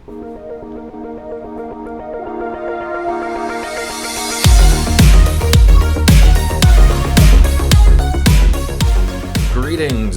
Greetings,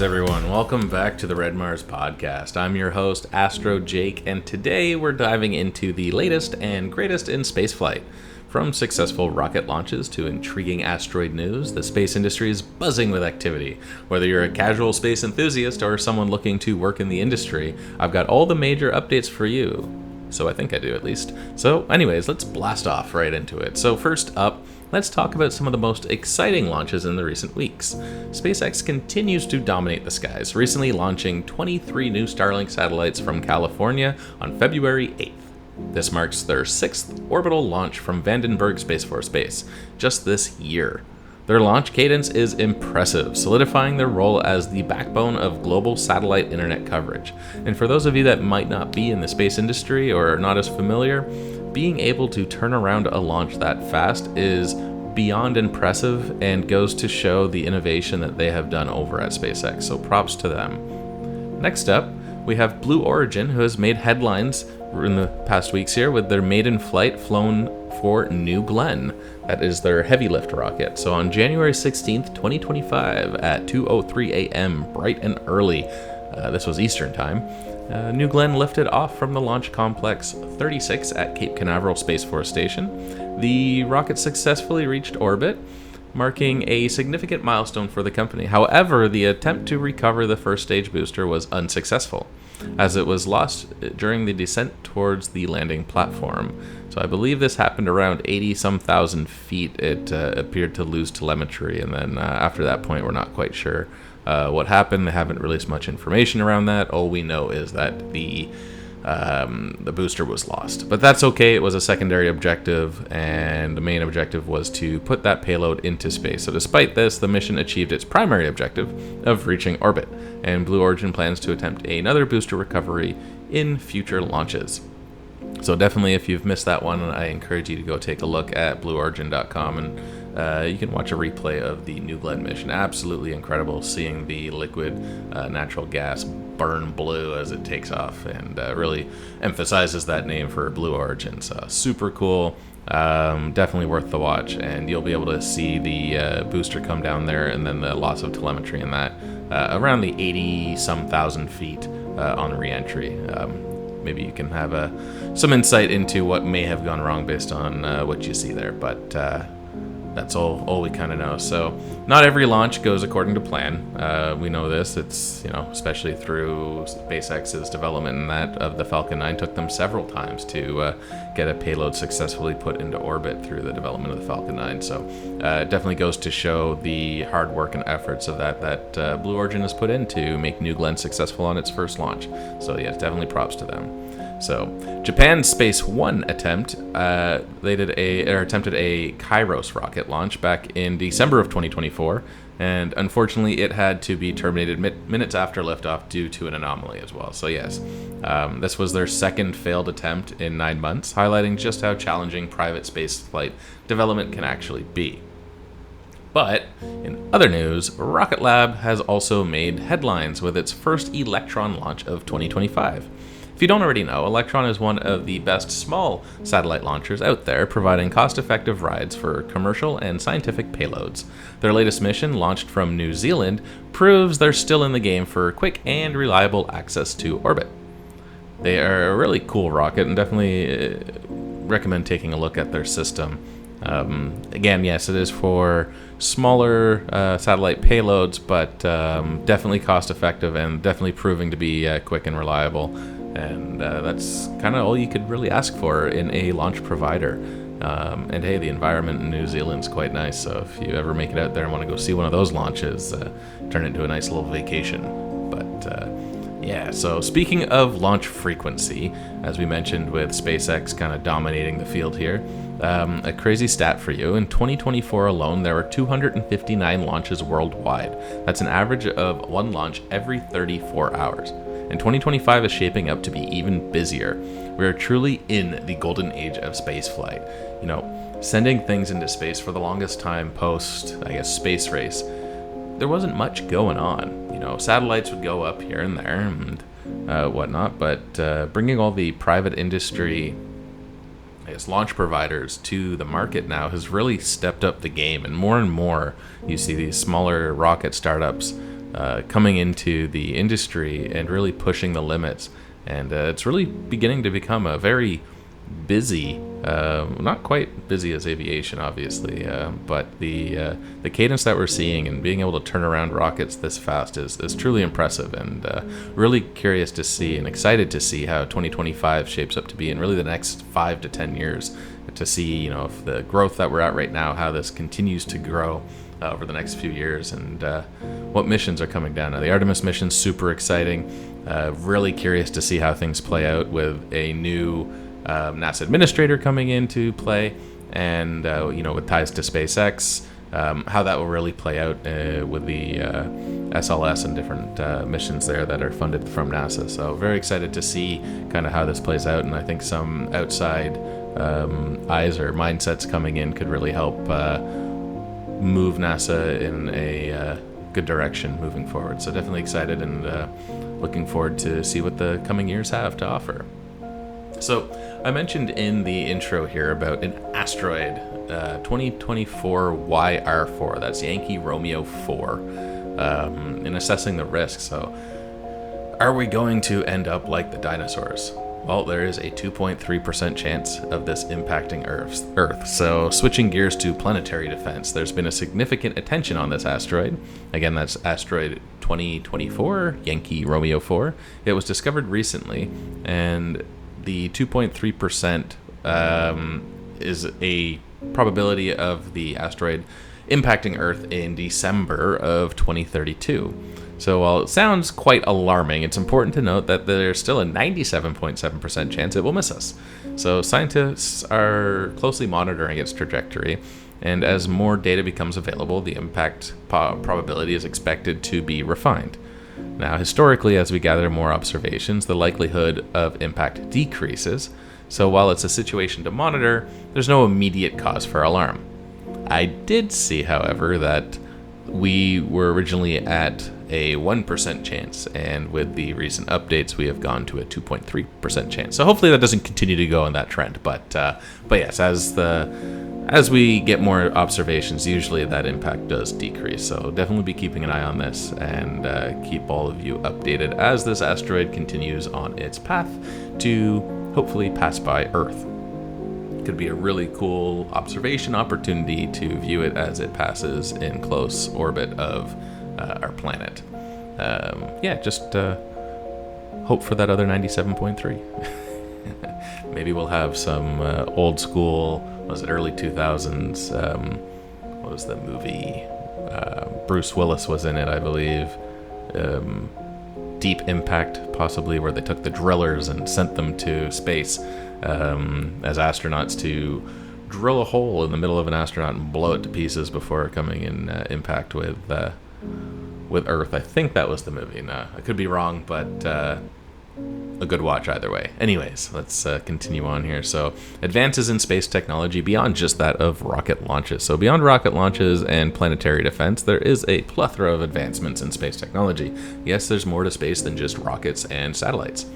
everyone. Welcome back to the RedMars Podcast. I'm your host, Asteroid Jake, and today we're diving into the latest and greatest in spaceflight. From successful rocket launches to intriguing asteroid news, the space industry is buzzing with activity. Whether you're a casual space enthusiast or someone looking to work in the industry, I've got all the major updates for you. So I think I do, at least. So anyways, let's blast off right into it. So first up, let's talk about some of the most exciting launches in the recent weeks. SpaceX continues to dominate the skies, recently launching 23 new Starlink satellites from California on February 8th. This marks their 6th orbital launch from Vandenberg Space Force Base, just this year. Their launch cadence is impressive, solidifying their role as the backbone of global satellite internet coverage. And for those of you that might not be in the space industry or are not as familiar, being able to turn around a launch that fast is beyond impressive and goes to show the innovation that they have done over at SpaceX, so props to them. Next up, we have Blue Origin, who has made headlines in the past weeks here with their maiden flight flown for New Glenn. That is their heavy lift rocket. So on January 16th, 2025 at 2:03 a.m., bright and early, this was Eastern time, New Glenn lifted off from the Launch Complex 36 at Cape Canaveral Space Force Station. The rocket successfully reached orbit, marking a significant milestone for the company. However, the attempt to recover the first stage booster was unsuccessful, as it was lost during the descent towards the landing platform. So I believe this happened around 80-some thousand feet. It appeared to lose telemetry, and then after that point, we're not quite sure what happened. They haven't released much information around that. All we know is that the booster was lost. But that's okay. It was a secondary objective, and the main objective was to put that payload into space. So despite this, the mission achieved its primary objective of reaching orbit, and Blue Origin plans to attempt another booster recovery in future launches. So definitely, if you've missed that one, I encourage you to go take a look at blueorigin.com, and you can watch a replay of the New Glenn mission. Absolutely incredible seeing the liquid natural gas burn blue as it takes off, and really emphasizes that name for Blue Origin. So super cool. Definitely worth the watch, and you'll be able to see the booster come down there, and then the loss of telemetry in that around the 80-some thousand feet on re-entry. Maybe you can have some insight into what may have gone wrong based on what you see there, but that's all we kind of know. So not every launch goes according to plan. We know this. It's, especially through SpaceX's development and that of the Falcon 9 took them several times to get a payload successfully put into orbit through the development of the Falcon 9. So it definitely goes to show the hard work and efforts of that Blue Origin has put in to make New Glenn successful on its first launch. So yes, definitely props to them. So, Japan's Space One attempt, they attempted a Kairos rocket launch back in December of 2024, and unfortunately it had to be terminated minutes after liftoff due to an anomaly as well. So yes, this was their second failed attempt in 9 months, highlighting just how challenging private spaceflight development can actually be. But in other news, Rocket Lab has also made headlines with its first Electron launch of 2025. If you don't already know, Electron is one of the best small satellite launchers out there, providing cost-effective rides for commercial and scientific payloads. Their latest mission, launched from New Zealand, proves they're still in the game for quick and reliable access to orbit. They are a really cool rocket, and definitely recommend taking a look at their system. Again, yes, it is for smaller satellite payloads, but definitely cost-effective and definitely proving to be quick and reliable. And that's kind of all you could really ask for in a launch provider. And hey, the environment in New Zealand's quite nice, so if you ever make it out there and want to go see one of those launches, turn it into a nice little vacation. But yeah, so speaking of launch frequency, as we mentioned with SpaceX kind of dominating the field here, a crazy stat for you. In 2024 alone, there were 259 launches worldwide. That's an average of one launch every 34 hours. And 2025 is shaping up to be even busier. We are truly in the golden age of spaceflight. Sending things into space for the longest time post, space race, there wasn't much going on. Satellites would go up here and there, and whatnot. But bringing all the private industry, I guess, launch providers to the market now has really stepped up the game, and more you see these smaller rocket startups coming into the industry and really pushing the limits. And it's really beginning to become a very busy, not quite busy as aviation, obviously, but the cadence that we're seeing and being able to turn around rockets this fast is truly impressive, and really curious to see and excited to see how 2025 shapes up to be, and really the next 5 to 10 years, to see, if the growth that we're at right now, how this continues to grow over the next few years, and what missions are coming down. Now, the Artemis mission, super exciting. Really curious to see how things play out with a new NASA administrator coming into play, and with ties to SpaceX, how that will really play out with the SLS and different missions there that are funded from NASA. So very excited to see kind of how this plays out, and I think some outside eyes or mindsets coming in could really help move NASA in a good direction moving forward. So definitely excited, and looking forward to see what the coming years have to offer. So I mentioned in the intro here about an Asteroid 2024 YR4, that's Yankee Romeo 4, in assessing the risk. So are we going to end up like the dinosaurs? Well, there is a 2.3% chance of this impacting Earth. So switching gears to planetary defense, there's been a significant attention on this asteroid. Again, that's Asteroid 2024, Yankee Romeo 4. It was discovered recently, and the 2.3% is a probability of the asteroid impacting Earth in December of 2032. So while it sounds quite alarming, it's important to note that there's still a 97.7% chance it will miss us. So scientists are closely monitoring its trajectory, and as more data becomes available, the impact probability is expected to be refined. Now, historically, as we gather more observations, the likelihood of impact decreases. So while it's a situation to monitor, there's no immediate cause for alarm. I did see, however, that we were originally at a 1% chance, and with the recent updates, we have gone to a 2.3% chance. So hopefully that doesn't continue to go in that trend. But yes, as we get more observations, usually that impact does decrease. So definitely be keeping an eye on this, and keep all of you updated as this asteroid continues on its path to hopefully pass by Earth. Could be a really cool observation opportunity to view it as it passes in close orbit of our planet. Just hope for that other 97.3. Maybe we'll have some old school, was it early 2000s, what was the movie? Bruce Willis was in it, I believe. Deep Impact, possibly, where they took the drillers and sent them to space as astronauts to drill a hole in the middle of an astronaut and blow it to pieces before coming in impact with Earth. I think that was the movie. No, I could be wrong, but a good watch either way. Anyways, let's continue on here. So, advances in space technology beyond just that of rocket launches. So, beyond rocket launches and planetary defense, there is a plethora of advancements in space technology. Yes, there's more to space than just rockets and satellites.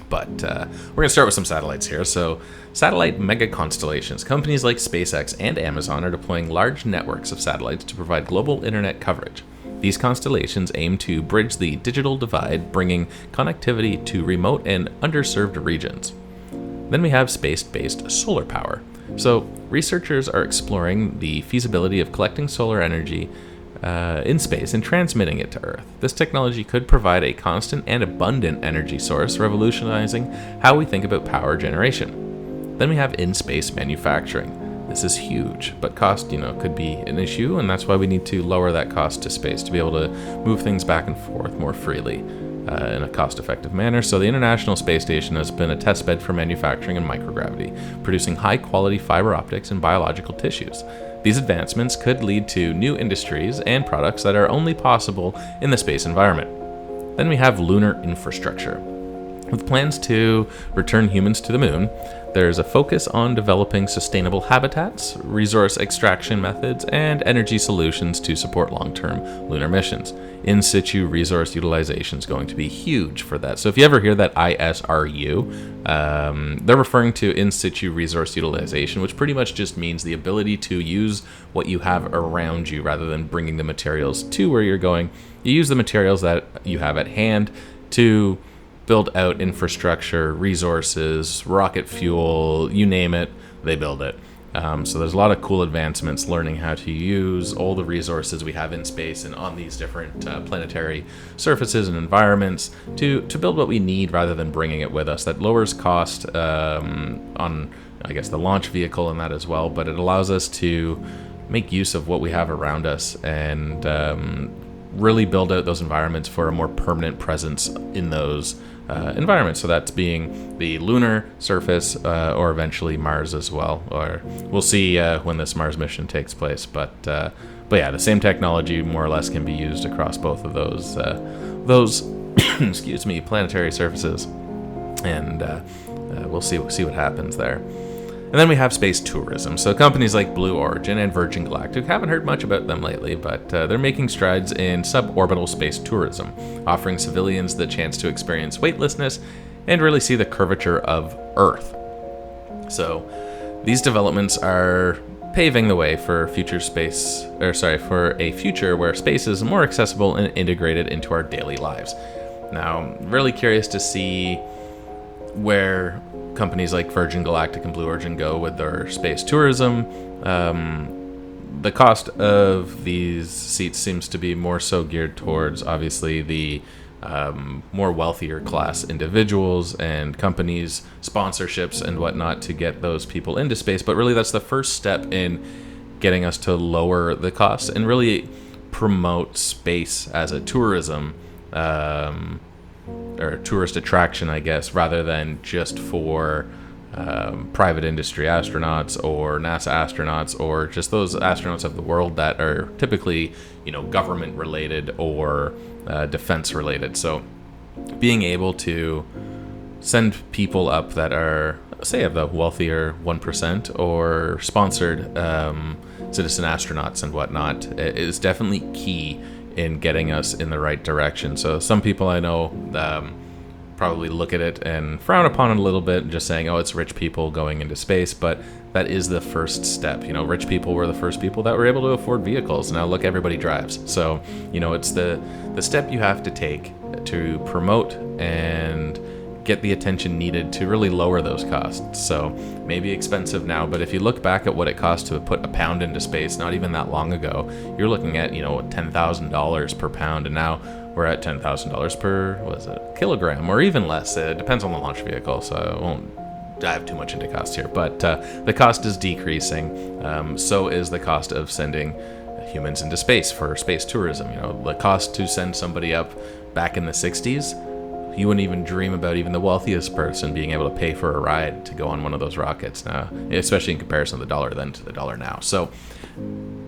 But we're going to start with some satellites here. So, satellite mega constellations. Companies like SpaceX and Amazon are deploying large networks of satellites to provide global internet coverage. These constellations aim to bridge the digital divide, bringing connectivity to remote and underserved regions. Then we have space-based solar power. So, researchers are exploring the feasibility of collecting solar energy in space and transmitting it to Earth. This technology could provide a constant and abundant energy source, revolutionizing how we think about power generation. Then we have in-space manufacturing. This is huge, but cost, could be an issue, and that's why we need to lower that cost to space to be able to move things back and forth more freely in a cost-effective manner. So the International Space Station has been a testbed for manufacturing and microgravity, producing high-quality fiber optics and biological tissues. These advancements could lead to new industries and products that are only possible in the space environment. Then we have lunar infrastructure. With plans to return humans to the moon, there's a focus on developing sustainable habitats, resource extraction methods, and energy solutions to support long-term lunar missions. In situ resource utilization is going to be huge for that. So if you ever hear that ISRU, they're referring to in situ resource utilization, which pretty much just means the ability to use what you have around you rather than bringing the materials to where you're going. You use the materials that you have at hand to build out infrastructure, resources, rocket fuel, you name it, they build it. So there's a lot of cool advancements learning how to use all the resources we have in space and on these different planetary surfaces and environments to build what we need rather than bringing it with us. That lowers cost on, I guess, the launch vehicle and that as well, but it allows us to make use of what we have around us and really build out those environments for a more permanent presence in those environments. So that's being the lunar surface or eventually Mars as well. Or we'll see when this Mars mission takes place. But yeah, the same technology more or less can be used across both of those excuse me, planetary surfaces. And we'll see what happens there. And then we have space tourism. So companies like Blue Origin and Virgin Galactic, haven't heard much about them lately, but they're making strides in suborbital space tourism, offering civilians the chance to experience weightlessness and really see the curvature of Earth. So these developments are paving the way for a future where space is more accessible and integrated into our daily lives. Now, I'm really curious to see where companies like Virgin Galactic and Blue Origin go with their space tourism. The cost of these seats seems to be more so geared towards, obviously, the more wealthier class individuals and companies, sponsorships and whatnot to get those people into space. But really, that's the first step in getting us to lower the costs and really promote space as a tourism or a tourist attraction, I guess, rather than just for private industry astronauts or NASA astronauts or just those astronauts of the world that are typically, government related or defense related. So being able to send people up that are, say, of the wealthier 1% or sponsored citizen astronauts and whatnot is definitely key in getting us in the right direction. So some people I know probably look at it and frown upon it a little bit, just saying, oh, it's rich people going into space, but that is the first step. Rich people were the first people that were able to afford vehicles. Now look, everybody drives. So, it's the step you have to take to promote and get the attention needed to really lower those costs. So maybe expensive now, but if you look back at what it cost to put a pound into space not even that long ago, you're looking at $10,000 per pound, and now we're at $10,000 per kilogram, or even less. It depends on the launch vehicle, so I won't dive too much into cost here, but the cost is decreasing. So is the cost of sending humans into space for space tourism. The cost to send somebody up back in the 60s, you wouldn't even dream about even the wealthiest person being able to pay for a ride to go on one of those rockets now, especially in comparison to the dollar then to the dollar now. So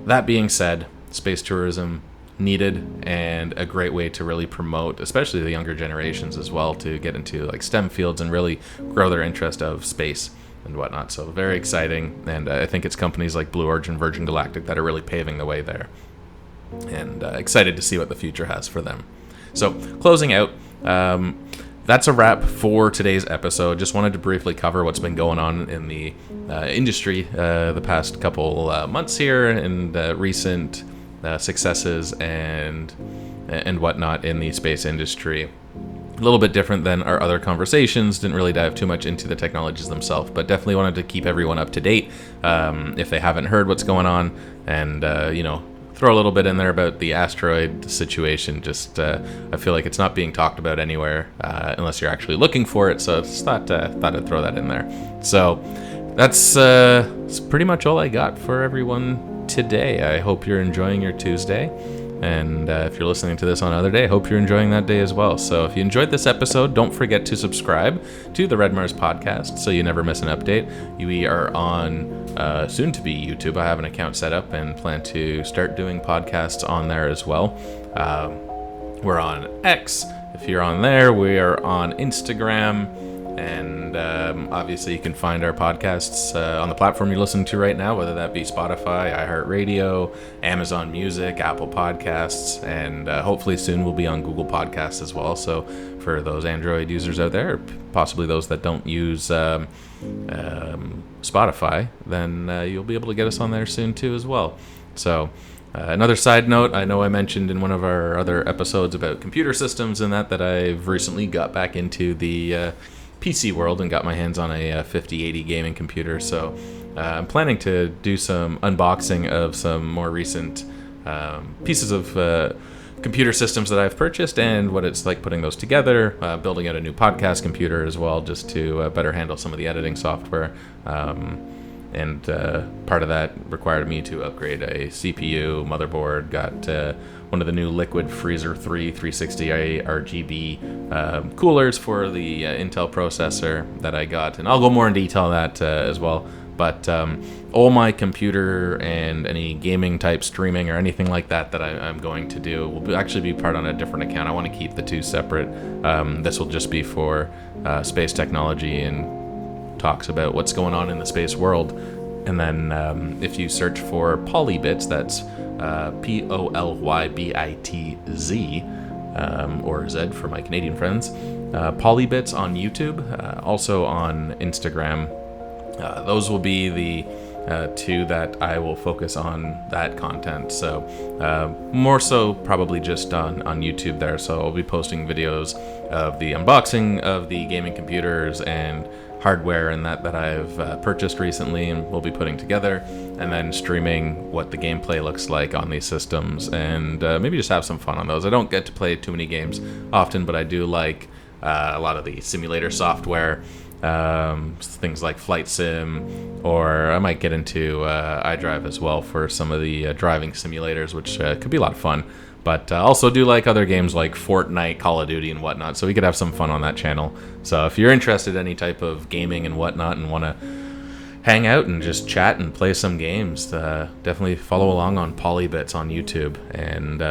that being said, space tourism needed and a great way to really promote, especially the younger generations as well, to get into like STEM fields and really grow their interest of space and whatnot. So very exciting, and I think it's companies like Blue Origin, Virgin Galactic that are really paving the way there, and excited to see what the future has for them. So closing out, that's a wrap for today's episode. Just wanted to briefly cover what's been going on in the industry the past couple months here, and recent successes and whatnot in the space industry. A little bit different than our other conversations. Didn't really dive too much into the technologies themselves, but definitely wanted to keep everyone up to date if they haven't heard what's going on, and throw a little bit in there about the asteroid situation. Just I feel like it's not being talked about anywhere unless you're actually looking for it, so I just thought I'd throw that in there. So that's pretty much all I got for everyone today. I hope you're enjoying your Tuesday, and if you're listening to this on another day, I hope you're enjoying that day as well. So if you enjoyed this episode, don't forget to subscribe to the RedMars Podcast so you never miss an update. We are on soon to be YouTube. I have an account set up and plan to start doing podcasts on there as well. We're on X, if you're on there, we are on Instagram. And obviously you can find our podcasts on the platform you're listening to right now, whether that be Spotify, iHeartRadio, Amazon Music, Apple Podcasts, and hopefully soon we'll be on Google Podcasts as well. So for those Android users out there, or possibly those that don't use Spotify, then you'll be able to get us on there soon too as well. So another side note, I know I mentioned in one of our other episodes about computer systems and that I've recently got back into the PC world and got my hands on a 5080 gaming computer. So I'm planning to do some unboxing of some more recent pieces of computer systems that I've purchased and what it's like putting those together, building out a new podcast computer as well, just to better handle some of the editing software. And part of that required me to upgrade a CPU, motherboard, got one of the new Liquid Freezer 3 360 RGB coolers for the Intel processor that I got. And I'll go more in detail on that as well. But all my computer and any gaming type streaming or anything like that I'm going to do will actually be part on a different account. I want to keep the two separate. This will just be for space technology and talks about what's going on in the space world. And then if you search for Polybits, that's POLYBITZ, or Z for my Canadian friends, Polybits on YouTube, also on Instagram. Those will be the two that I will focus on that content. So more so probably just on YouTube there. So I'll be posting videos of the unboxing of the gaming computers and hardware and that I've purchased recently and will be putting together, and then streaming what the gameplay looks like on these systems, and maybe just have some fun on those. I don't get to play too many games often, but I do like a lot of the simulator software, things like Flight Sim, or I might get into iDrive as well for some of the driving simulators, which could be a lot of fun. But also do like other games like Fortnite, Call of Duty, and whatnot, so we could have some fun on that channel. So if you're interested in any type of gaming and whatnot and want to hang out and just chat and play some games, definitely follow along on Polybits on YouTube, and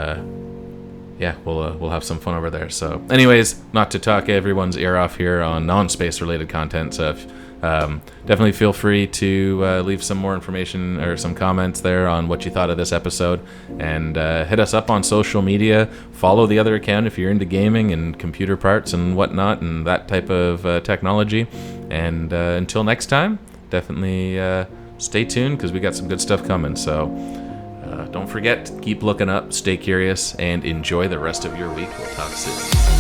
yeah, we'll have some fun over there. So anyways, not to talk everyone's ear off here on non-space related content, so definitely feel free to leave some more information or some comments there on what you thought of this episode, and hit us up on social media. Follow the other account if you're into gaming and computer parts and whatnot and that type of technology. And until next time, definitely stay tuned, because we got some good stuff coming. So don't forget, keep looking up, stay curious, and enjoy the rest of your week. We'll talk soon.